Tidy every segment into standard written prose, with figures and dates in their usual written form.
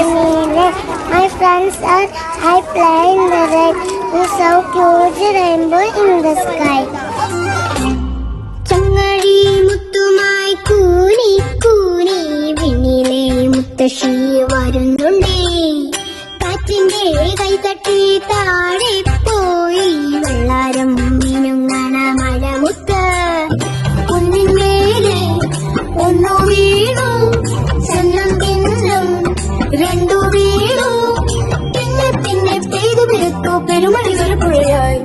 Jamila. My friends are I play in the rain. We saw huge rainbow in the sky. ചങ്ങടി മുത്തുമായി കൂനി കൂനി വിണ്ണിലെ മുത്തശ്ശി വരുന്നുണ്ടേ. കാറ്റിന്റെ കൈ തട്ടി താഴെ പോയി വെള്ളാരം മിനുങ്ങണ മഴമുത്ത്. കുന്നിന്മേലെ ഒന്നു വീണു ചെല്ലും പിന്നും രണ്ടു വീണു. പിന്നെ പിന്നെ പെയ്തു പെരുത്തു പെരുമഴകൾ പുഴയായി.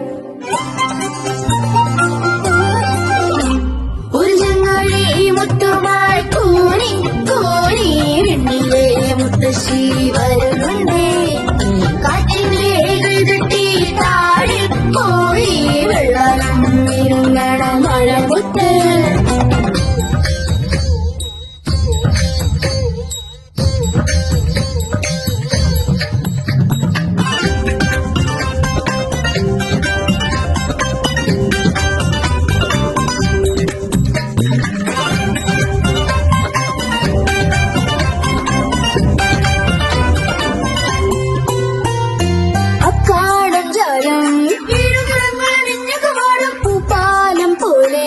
ഒരു ചങ്ങാഴി മുത്തുമായി കൂനി കൂനി വെണ്ണിലെ മുത്തശ്ശി വരുന്നുണ്ടേ. കാറ്റിന്റെ കൈ തട്ടി താഴെ പോയി വെള്ളം ഇരുങ്ങണ മഴമുത്ത്. അക്കാടും ജലം പൂപ്പാലം പോലെ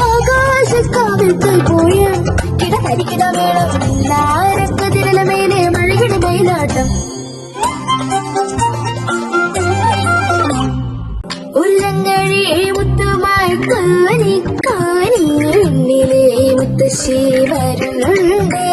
ആകാശക്കാവിൽ പോയ കിടകരികിട വേളം ആരക്കതിരല മേലെ മഴയുടെ മയിലാട്ടം. ഉള്ളങ്കഴി മുത്തുമായി കാനി കാനി ഉള്ളിലെ മുത്തശ്ശി വരുന്നുണ്ടേ.